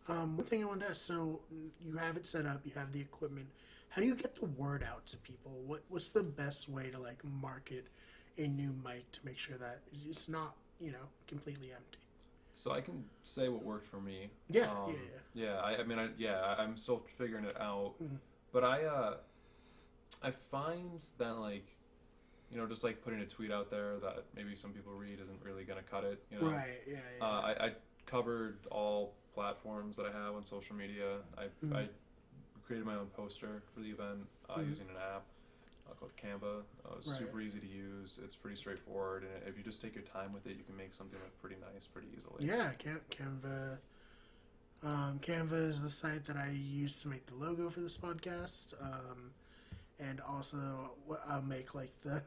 One thing I wanted to ask, so you have it set up, you have the equipment. How do you get the word out to people? What's the best way to like market a new mic to make sure that it's not, completely empty? So I can say what worked for me. Yeah, yeah, Yeah. I mean, I'm still figuring it out, yeah. but I find that like, just like putting a tweet out there that maybe some people read isn't really gonna cut it. Right, yeah, yeah. I covered all platforms that I have on social media. I created my own poster for the event using an app called Canva. It's Right. super easy to use. It's pretty straightforward, and if you just take your time with it, you can make something look pretty nice pretty easily. Yeah, Canva. Canva is the site that I use to make the logo for this podcast, and also I'll make like the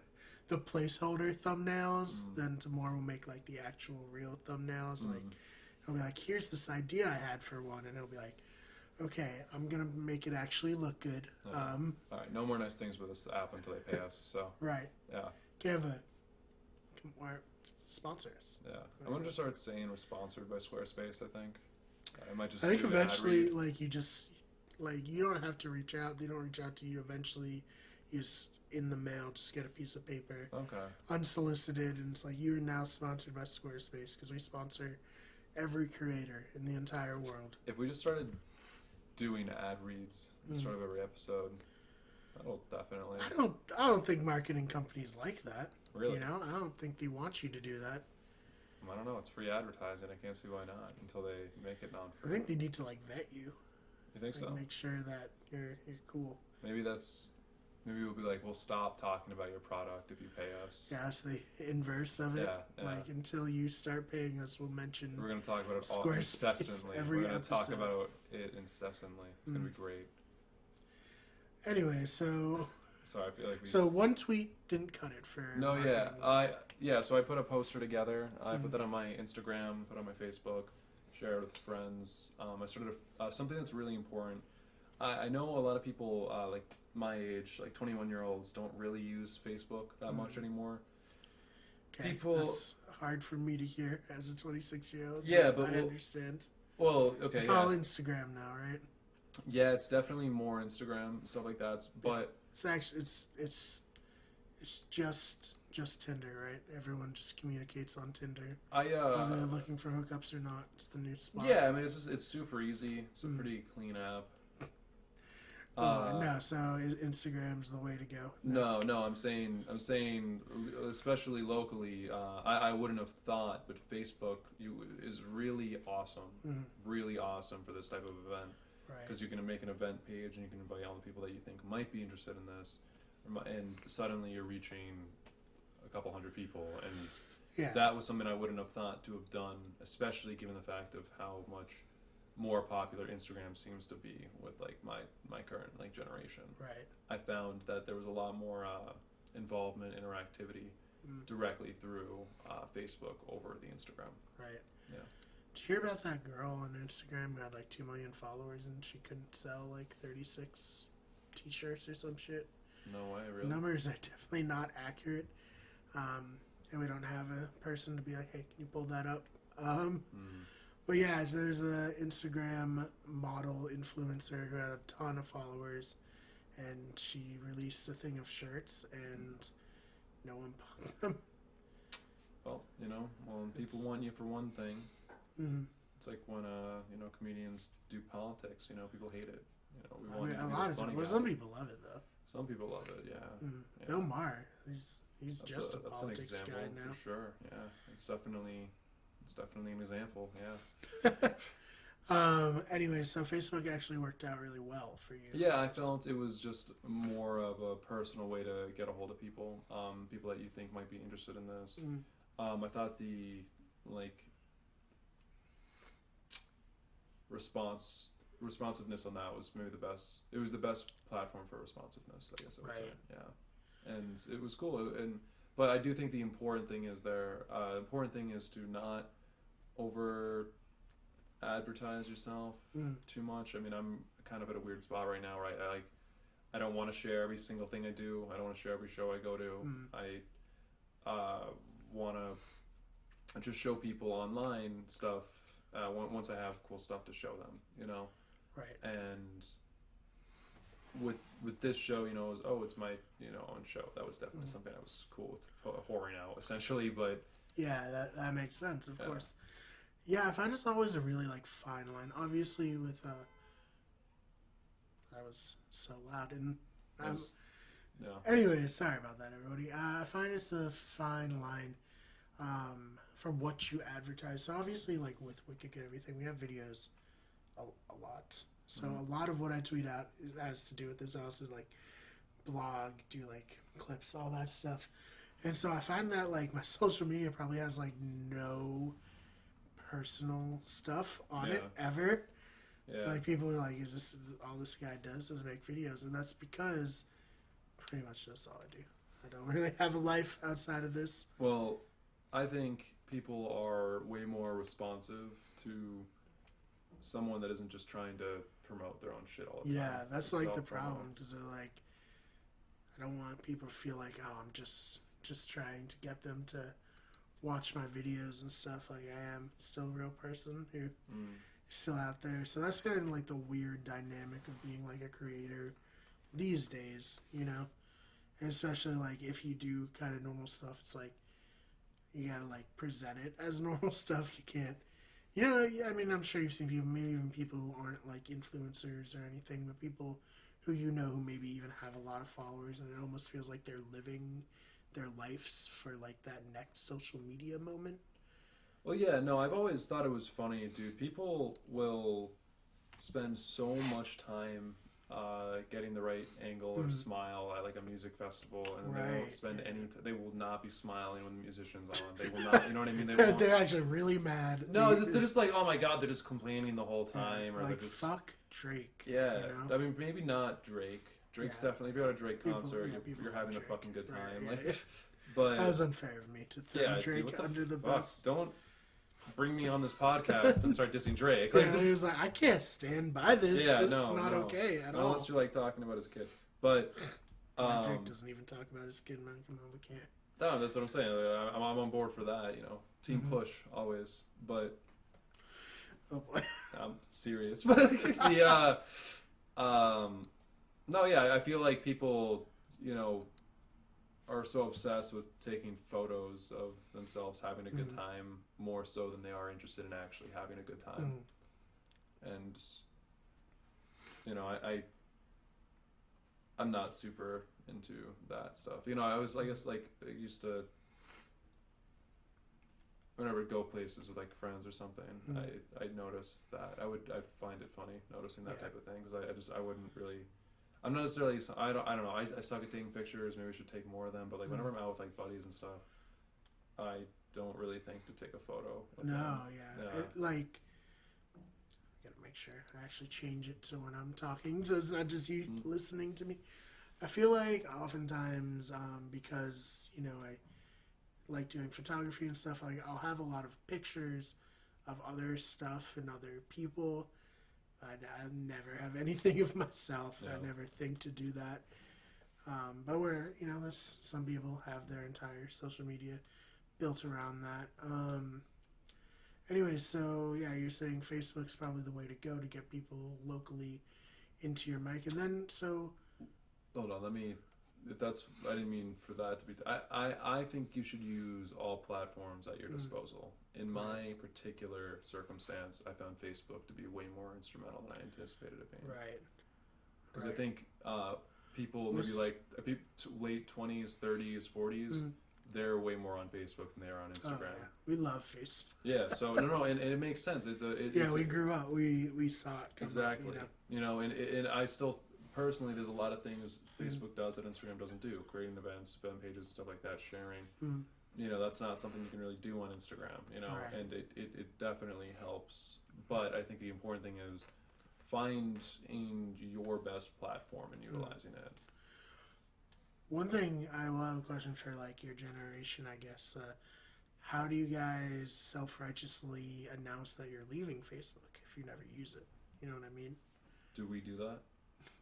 placeholder thumbnails. Then tomorrow we'll make like the actual real thumbnails. Like I'll be like, here's this idea I had for one, and it'll be like, okay, I'm gonna make it actually look good. All right, no more nice things with this app until they pay us. So Right, yeah, Canva, sponsor us. yeah. I'm gonna just start saying we're sponsored by Squarespace. I think I might just. I think do an ad eventually, read. like you don't have to reach out. They don't reach out to you. Eventually, you just in the mail, just get a piece of paper, Okay. unsolicited, and it's like you're now sponsored by Squarespace because we sponsor every creator in the entire world. If we just started doing ad reads at the start of every episode, that'll definitely. I don't think marketing companies like that. Really? I don't think they want you to do that. I don't know. It's free advertising. I can't see why not until they make it I non-free. think they need to like vet you, You think like, so? make sure that you're cool. Maybe we'll be like, we'll stop talking about your product if you pay us. Yeah, that's the inverse of it. Yeah. Like until you start paying us, we'll mention. We're gonna talk about it all Squarespace incessantly. every We're gonna talk episode. about it incessantly. It's gonna be great. Anyway, so Sorry, I feel like we. so one tweet didn't cut it for. No, yeah, marketing. So I put a poster together. I put that on my Instagram, put it on my Facebook, share it with friends. I started something that's really important. I know a lot of people like my age, like 21-year-olds, don't really use Facebook that much anymore. Okay, people- that's hard for me to hear as a 26-year-old. Yeah, but I we'll- understand. Well, okay, It's yeah, all Instagram now, right? yeah, it's definitely more Instagram stuff like that. But It's actually it's just Tinder, right? Everyone just communicates on Tinder, I whether they're looking for hookups or not. It's the new spot. yeah, I mean it's super easy. It's a pretty clean app. No, so Instagram's the way to go. No, I'm saying, especially locally. I wouldn't have thought, but Facebook is really awesome for this type of event Right. because you can make an event page and you can invite all the people that you think might be interested in this, and suddenly you're reaching a couple hundred people, and Yeah. that was something I wouldn't have thought to have done, especially given the fact of how much more popular Instagram seems to be with like my current like generation. Right. I found that there was a lot more involvement, interactivity directly through Facebook over the Instagram. Right. Yeah. Did you hear about that girl on Instagram who had like 2 million followers and she couldn't sell like 36 t-shirts or some shit? No way, The really. numbers are definitely not accurate. And we don't have a person to be like, hey, can you pull that up? But yeah, so there's a Instagram model influencer who had a ton of followers, and she released a thing of shirts, and no one bought them. Well, when people want you for one thing, Mm-hmm. it's like when comedians do politics. People hate it. We I want mean, you to a be lot the of funny times. Well, guy. some people love it though. Some people love it. Yeah. Yeah. Bill Maher, he's That's just a that's an politics example guy now. for sure. Yeah, it's definitely an example. Yeah. Anyway, so Facebook actually worked out really well for you. Yeah, I felt it was just more of a personal way to get a hold of people, people that you think might be interested in this. I thought the responsiveness on that was maybe the best. It was the best platform for responsiveness, I guess I would say. Right. Yeah, and it was cool. But I do think the important thing is to not over advertise yourself too much. I mean, I'm kind of at a weird spot right now, right? I don't want to share every single thing I do. I don't want to share every show I go to. I want to just show people online stuff once I have cool stuff to show them, you know. Right. And with this show, you know, it was, it's my, you know, own show. That was definitely something I was cool with whoring out, essentially. But yeah, that makes sense, of course. Yeah, I find it's always a really like fine line. Obviously, with that was so loud, and anyway, sorry about that, everybody. I find it's a fine line for what you advertise. So obviously, like with Wicked and everything, we have videos a lot. So a lot of what I tweet out has to do with this. I also like blog, do like clips, all that stuff. And so I find that like my social media probably has like no personal stuff on it ever. Yeah. Like people are like, is this all this guy does is make videos? And that's because pretty much that's all I do. I don't really have a life outside of this. Well, I think people are way more responsive to someone that isn't just trying to promote their own shit all the time. Yeah, that's like the problem, because they're like, I don't want people to feel like, oh, I'm just trying to get them to watch my videos and stuff. Like, I am still a real person who is still out there. So that's kind of like the weird dynamic of being like a creator these days, you know? And especially like if you do kind of normal stuff, it's like you gotta like present it as normal stuff. You can't, you know, I mean, I'm sure you've seen people, maybe even people who aren't like influencers or anything, but people who you know who maybe even have a lot of followers, and it almost feels like they're living their lives for like that next social media moment. Well, yeah, no, I've always thought it was funny, dude. People will spend so much time getting the right angle or smile at like a music festival, and then they won't spend any. They will not be smiling when the musician's on. They will not. You know what I mean? They're actually really mad. No, they're just like, oh my god, they're just complaining the whole time, or like, they're just fuck Drake. Yeah, you know? I mean, maybe not Drake. Drake's definitely, if you're at a Drake concert, you're having a fucking good time. Right, like, but that was unfair of me to throw Drake under the bus. Don't bring me on this podcast and start dissing Drake. Like, he was like, I can't stand by this. Yeah, this is not okay at all. Unless you're like talking about his kid. But Drake doesn't even talk about his kid, man. Come on, we can't. No, that's what I'm saying. I'm on board for that. You know, team push always. But oh boy, I'm serious. But no, yeah, I feel like people, you know, are so obsessed with taking photos of themselves having a good time more so than they are interested in actually having a good time. And you know, I'm not super into that stuff. You know, I guess like I used to, whenever I'd go places with like friends or something, I'd notice that I'd find it funny noticing that type of thing, because I wouldn't really. I'm not necessarily. I don't know. I suck at taking pictures. Maybe we should take more of them. But like whenever I'm out with like buddies and stuff, I don't really think to take a photo. Like, I gotta make sure I actually change it to when I'm talking, so it's not just you listening to me. I feel like oftentimes, because you know I like doing photography and stuff, like I'll have a lot of pictures of other stuff and other people. I never have anything of myself. I never think to do that. But you know, there's some people have their entire social media built around that. Anyway, so yeah, you're saying Facebook's probably the way to go to get people locally into your mic, and then so. Hold on, I didn't mean for that to be. I think you should use all platforms at your disposal. In my particular circumstance, I found Facebook to be way more instrumental than I anticipated it being. Right. Because I think people maybe like late 20s, 30s, 40s, they're way more on Facebook than they are on Instagram. Oh, yeah. We love Facebook. Yeah. So no, and it makes sense. We grew up. We saw it come exactly. Up, you know? And I still. Personally, there's a lot of things Facebook does that Instagram doesn't do. Creating events, fan pages, stuff like that, sharing. You know, that's not something you can really do on Instagram, you know, and it definitely helps. But I think the important thing is finding your best platform and utilizing it. One thing, I will have a question for like your generation, I guess. How do you guys self-righteously announce that you're leaving Facebook if you never use it? You know what I mean? Do we do that?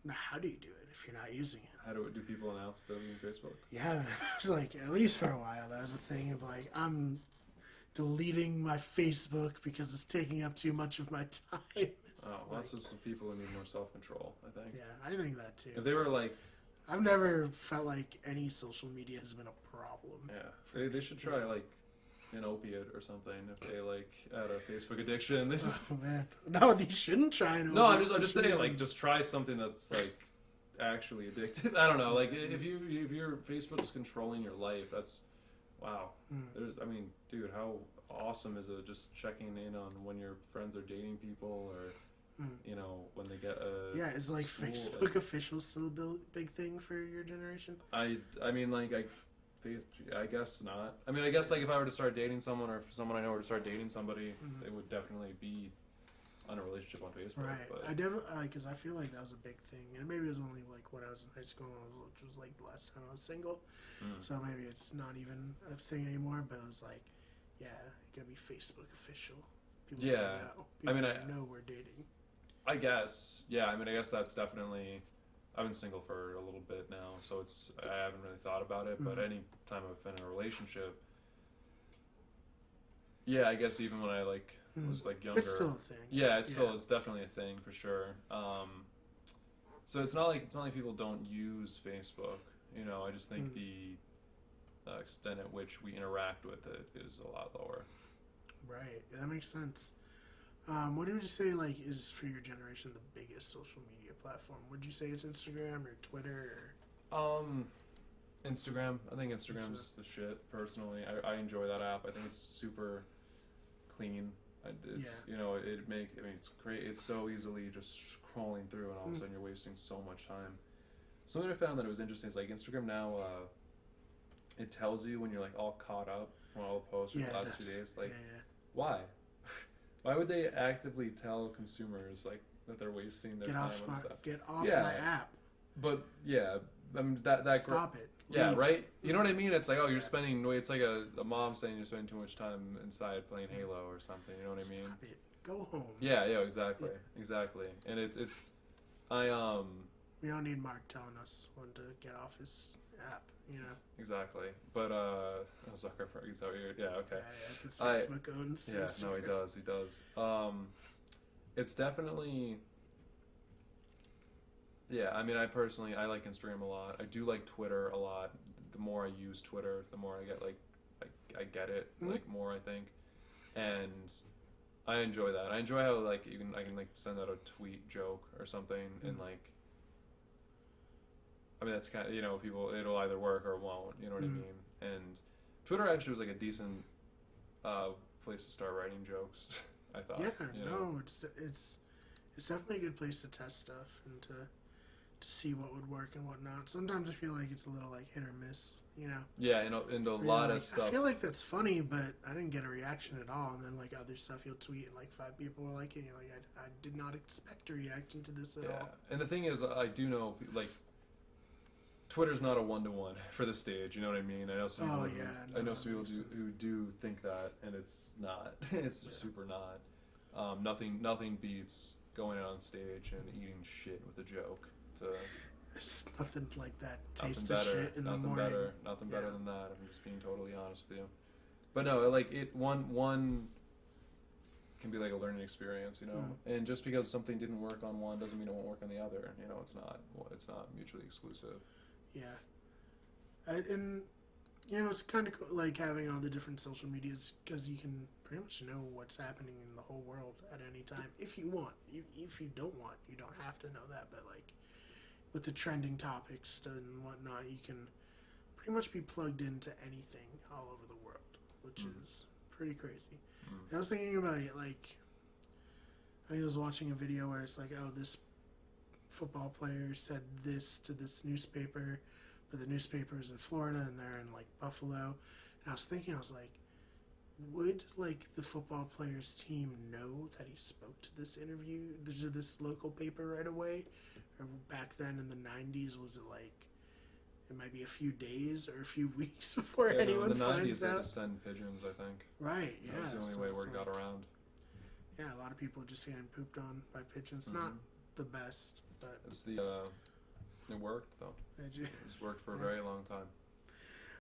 How do you do it if you're not using it? How do people announce they're leaving Facebook? Yeah, it's like, at least for a while, that was a thing of like, I'm deleting my Facebook because it's taking up too much of my time. Oh, well, that's just some people who need more self-control, I think. Yeah, I think that too. If they were like... I've never felt like any social media has been a problem. Yeah. They should try, like, an opiate or something if they, like, had a Facebook addiction. Oh, man. No, you shouldn't try an opiate. No, I'm just saying, like, just try something that's, like, actually addictive. I don't know. Like, if your Facebook's controlling your life, that's... Wow. I mean, dude, how awesome is it just checking in on when your friends are dating people or... You know, when they get a... Yeah, is like Facebook official still a big thing for your generation? I mean, like, I guess not. I mean, I guess, like, if I were to start dating someone or if someone I know were to start dating somebody, it would definitely be on a relationship on Facebook. Right. But... I definitely, because I feel like that was a big thing. And maybe it was only, like, when I was in high school, which was, like, the last time I was single. So maybe it's not even a thing anymore, but it was like, yeah, it gotta be Facebook official. People know. People know we're dating. I guess, yeah. I mean, I guess that's definitely. I've been single for a little bit now, so I haven't really thought about it. But any time I've been in a relationship, yeah, I guess even when I was like younger, it's still a thing. Yeah, it's definitely a thing for sure. So it's not like people don't use Facebook. You know, I just think the extent at which we interact with it is a lot lower. Right, that makes sense. What would you say is for your generation the biggest social media platform? Would you say it's Instagram or Twitter? Or... Instagram. I think Instagram's the shit. Personally, I enjoy that app. I think it's super clean. It's it's great. It's so easily just scrolling through, and all of a sudden you're wasting so much time. Something I found that it was interesting is like Instagram now. It tells you when you're like all caught up from all the posts for the last 2 days. Like, why? Why would they actively tell consumers like that they're wasting their time on stuff? Get off my app. But yeah, I mean that stop it. Yeah, right. You know what I mean? It's like, oh, you're spending. It's like a mom saying you're spending too much time inside playing Halo or something. You know what I mean? Stop it. Go home. Yeah, exactly, exactly. And it's we don't need Mark telling us when to get off his app. You know. Exactly, but Zuckerberg is out here. Yeah, okay. Yeah, Facebook owns. Yeah, Instagram. No, he does. It's definitely. Yeah, I mean, I like Instagram a lot. I do like Twitter a lot. The more I use Twitter, the more I get I get it more, I think, and I enjoy that. I enjoy how I can send out a tweet joke or something and I mean, that's kind of, people, it'll either work or it won't, you know what I mean? And Twitter actually was a decent place to start writing jokes, I thought. Yeah, no, it's definitely a good place to test stuff and to see what would work and what not. Sometimes I feel like it's a little hit or miss, Yeah, and a lot of stuff. I feel like that's funny, but I didn't get a reaction at all. And then other stuff you'll tweet and 5 people were like it. And you're like, I did not expect a reaction to this at all. And the thing is, I do know Twitter's not a one-to-one for the stage. You know what I mean? I know some people. Some people who do think that, and it's not. It's super not. Nothing beats going out on stage and eating shit with a joke. There's nothing like that. Taste of shit in the morning. Nothing better than that. I'm just being totally honest with you. But no, one can be a learning experience, And just because something didn't work on one doesn't mean it won't work on the other. It's not mutually exclusive. Yeah. And it's kind of cool, having all the different social medias because you can pretty much know what's happening in the whole world at any time if you want. If you don't want, you don't have to know that. But with the trending topics and whatnot, you can pretty much be plugged into anything all over the world, which is pretty crazy. I was thinking about it, I was watching a video where it's this football player said this to this newspaper, but the newspaper is in Florida and they're in Buffalo. And I was thinking, would the football player's team know that he spoke to this local paper right away? Or back then in the 90s, was it it might be a few days or a few weeks before anyone finds out? In the 90s, they had to send pigeons, I think. Right, yeah. That was the only way word got around. Yeah, a lot of people just getting pooped on by pigeons. Not the best, but... It worked, though. It's worked for a very long time.